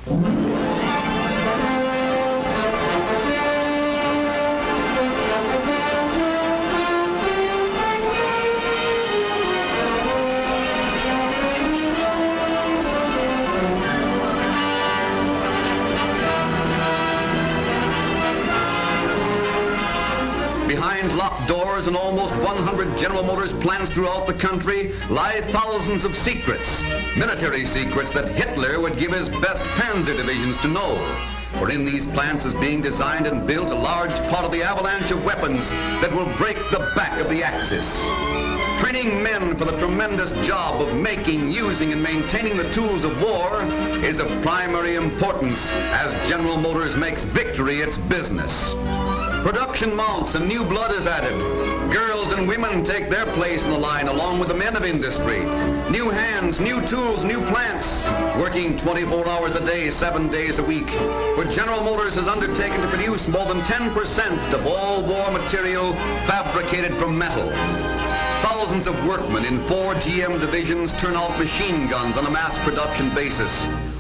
Behind locked doors in almost 100 General Motors plants throughout the country lie thousands of secrets, military secrets that Hitler would give his best panzer divisions to know. For in these plants is being designed and built a large part of the avalanche of weapons that will break the back of the Axis. Training men for the tremendous job of making, using, and maintaining the tools of war is of primary importance as General Motors makes victory its business. Production mounts and new blood is added. Girls and women take their place in the line along with the men of industry. New hands, new tools, new plants, working 24 hours a day, 7 days a week. For General Motors has undertaken to produce more than 10% of all war material fabricated from metal. Thousands of workmen in 4 GM divisions turn out machine guns on a mass production basis.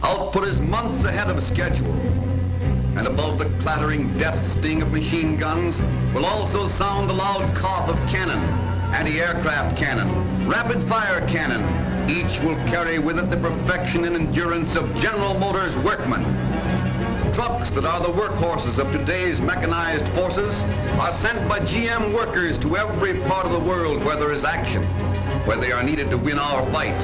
Output is months ahead of schedule. And above the clattering death sting of machine guns will also sound the loud cough of cannon, anti-aircraft cannon, rapid-fire cannon. Each will carry with it the perfection and endurance of General Motors workmen. Trucks that are the workhorses of today's mechanized forces are sent by GM workers to every part of the world where there is action, where they are needed to win our fight.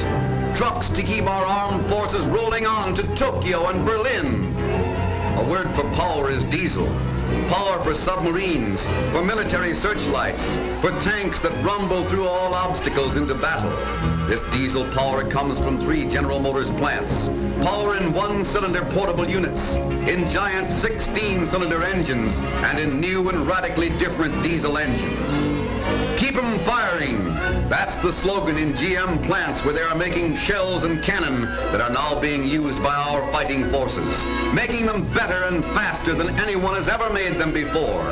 Trucks to keep our armed forces rolling on to Tokyo and Berlin. A word for power is diesel. Power for submarines, for military searchlights, for tanks that rumble through all obstacles into battle. This diesel power comes from 3 General Motors plants. Power in 1-cylinder portable units, in giant 16-cylinder engines, and in new and radically different diesel engines. Keep 'em firing. That's the slogan in GM plants where they are making shells and cannon that are now being used by our fighting forces, making them better and faster than anyone has ever made them before.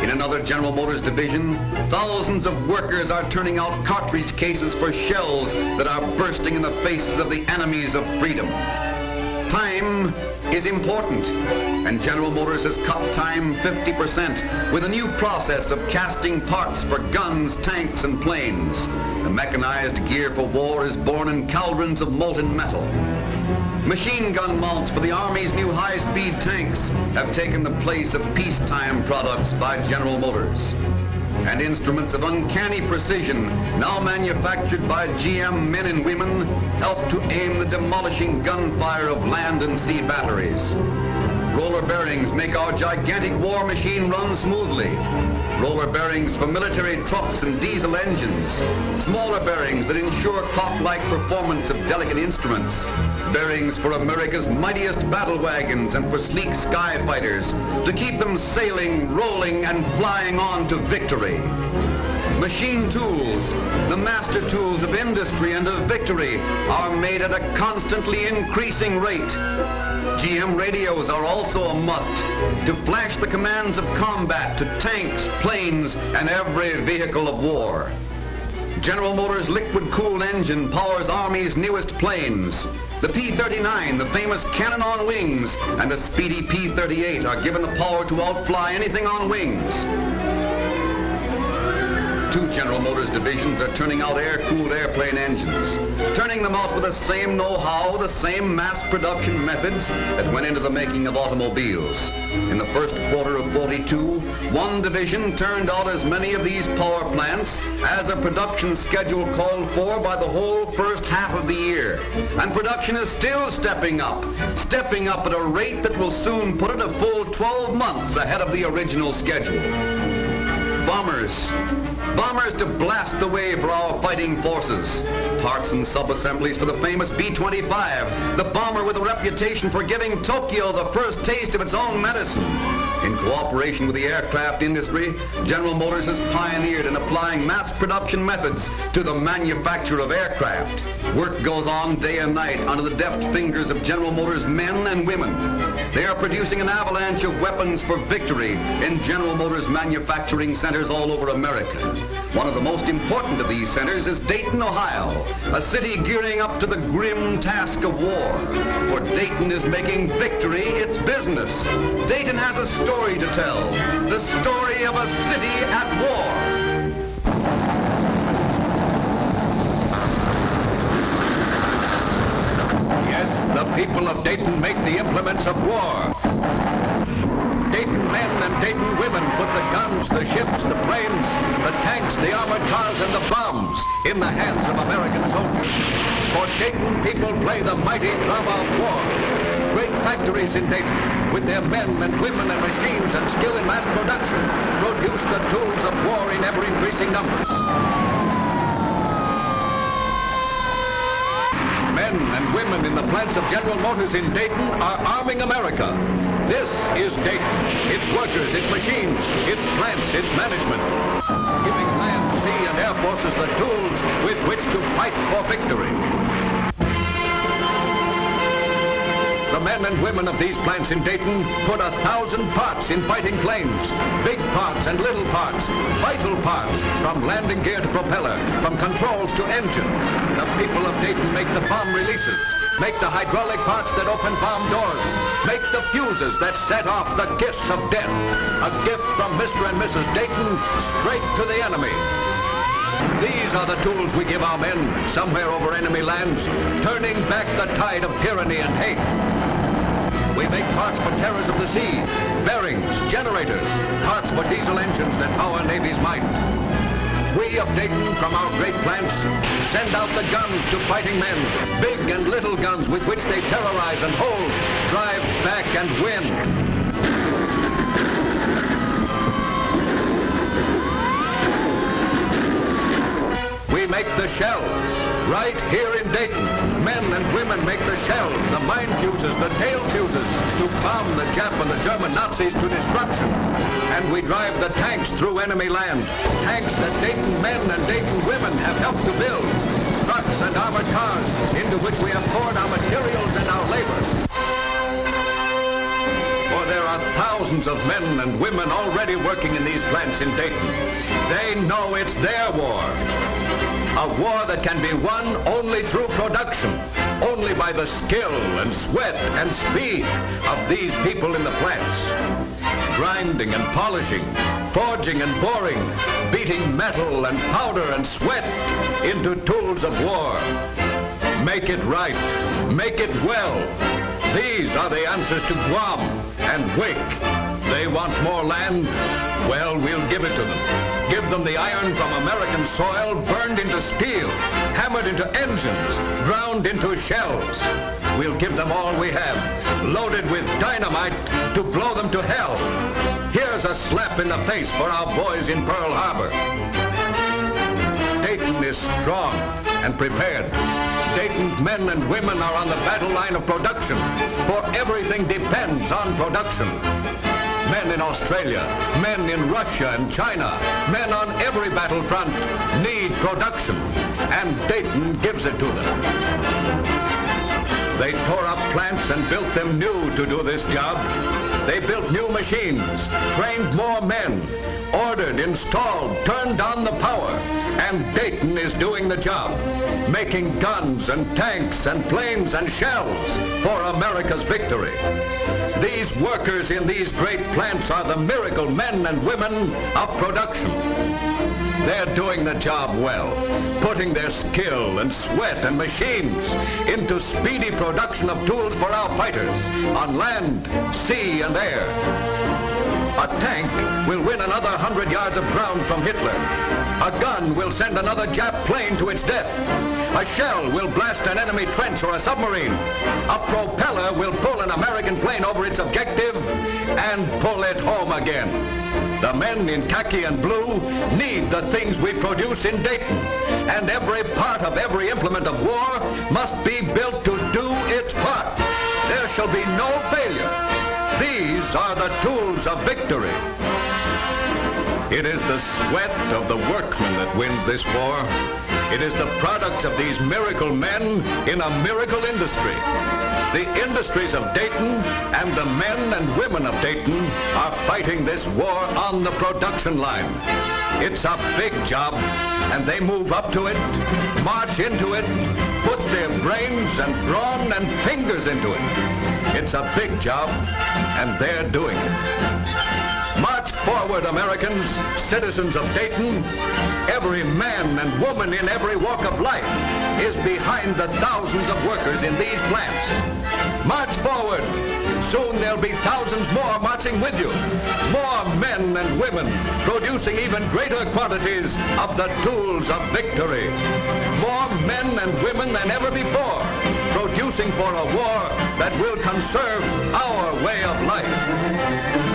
In another General Motors division, thousands of workers are turning out cartridge cases for shells that are bursting in the faces of the enemies of freedom. Time is important, and General Motors has cut time 50% with a new process of casting parts for guns, tanks, and planes. The mechanized gear for war is born in cauldrons of molten metal. Machine gun mounts for the Army's new high-speed tanks have taken the place of peacetime products by General Motors. And instruments of uncanny precision, now manufactured by GM men and women, help to aim the demolishing gunfire of land and sea batteries. Roller bearings make our gigantic war machine run smoothly. Roller bearings for military trucks and diesel engines. Smaller bearings that ensure clock-like performance of delicate instruments. Bearings for America's mightiest battle wagons and for sleek sky fighters to keep them sailing, rolling, and flying on to victory. Machine tools, the master tools of industry and of victory, are made at a constantly increasing rate. GM radios are also a must to flash the commands of combat to tanks, planes, and every vehicle of war. General Motors' liquid-cooled engine powers Army's newest planes. The P-39, the famous cannon on wings, and the speedy P-38 are given the power to outfly anything on wings. 2 General Motors divisions are turning out air-cooled airplane engines, turning them out with the same know-how, the same mass production methods that went into the making of automobiles. In the first quarter of 42, 1 division turned out as many of these power plants as a production schedule called for by the whole first half of the year. And production is still stepping up at a rate that will soon put it a full 12 months ahead of the original schedule. Bombers to blast the way for our fighting forces. Parts and sub-assemblies for the famous B-25, the bomber with a reputation for giving Tokyo the first taste of its own medicine. In cooperation with the aircraft industry, General Motors has pioneered in applying mass production methods to the manufacture of aircraft. Work goes on day and night under the deft fingers of General Motors men and women. They are producing an avalanche of weapons for victory in General Motors manufacturing centers all over America. One of the most important of these centers is Dayton, Ohio, a city gearing up to the grim task of war. For Dayton is making victory its business. Dayton has a story to tell, the story of a city at war. The people of Dayton make the implements of war. Dayton men and Dayton women put the guns, the ships, the planes, the tanks, the armored cars, and the bombs in the hands of American soldiers. For Dayton people play the mighty drama of war. Great factories in Dayton, with their men and women and machines and skill in mass production, produce the tools of war in ever-increasing numbers. Men and women in the plants of General Motors in Dayton are arming America. This is Dayton. Its workers, its machines, its plants, its management. Giving land, sea, and air forces the tools with which to fight for victory. The men and women of these plants in Dayton put 1,000 parts in fighting planes. Big parts and little parts, vital parts, from landing gear to propeller, from controls to engine. The people of Dayton make the bomb releases, make the hydraulic parts that open bomb doors, make the fuses that set off the kiss of death. A gift from Mr. and Mrs. Dayton straight to the enemy. These are the tools we give our men somewhere over enemy lands, turning back the tide of tyranny and hate. We make parts for terrors of the sea, bearings, generators, parts for diesel engines that power Navy's might. We of Dayton, from our great plants, send out the guns to fighting men, big and little guns with which they terrorize and hold, drive back and win. We make the shells, right here in Dayton. Men and women make the shells, the mine fuses, the tail fuses, to bomb the Jap and the German Nazis to destruction. And we drive the tanks through enemy land, tanks that Dayton men and Dayton women have helped to build, trucks and armored cars into which we have poured our materials and our labor. For there are thousands of men and women already working in these plants in Dayton. They know it's their war. A war that can be won only through production, only by the skill and sweat and speed of these people in the plants. Grinding and polishing, forging and boring, beating metal and powder and sweat into tools of war. Make it right, make it well. These are the answers to Guam and Wake. They want more land? Well, we'll give it to them. Give them the iron from American soil, burned into steel, hammered into engines, ground into shells. We'll give them all we have, loaded with dynamite to blow them to hell. Here's a slap in the face for our boys in Pearl Harbor. Dayton is strong and prepared. Dayton's men and women are on the battle line of production, for everything depends on production. Men in Australia, men in Russia and China, men on every battlefront need production, and Dayton gives it to them. They tore up plants and built them new to do this job. They built new machines, trained more men, ordered, installed, turned on the power, and Dayton is doing the job, making guns and tanks and planes and shells for America's victory. These workers in these great plants are the miracle men and women of production. They're doing the job well, putting their skill and sweat and machines into speedy production of tools for our fighters on land, sea, and air. A tank will win another 100 yards of ground from Hitler. A gun will send another Jap plane to its death. A shell will blast an enemy trench or a submarine. A propeller will pull an American plane over its objective and pull it home again. The men in khaki and blue need the things we produce in Dayton, and every part of every implement of war must be built to do its part. There shall be no failure. These are the tools of victory. It is the sweat of the workmen that wins this war. It is the products of these miracle men in a miracle industry. The industries of Dayton and the men and women of Dayton are fighting this war on the production line. It's a big job, and they move up to it, march into it, put their brains and brawn and fingers into it. It's a big job, and they're doing it. March forward, Americans, citizens of Dayton. Every man and woman in every walk of life is behind the thousands of workers in these plants. March forward. Soon there'll be thousands more marching with you. More men and women producing even greater quantities of the tools of victory. More men and women than ever before, producing for a war that will conserve our way of life.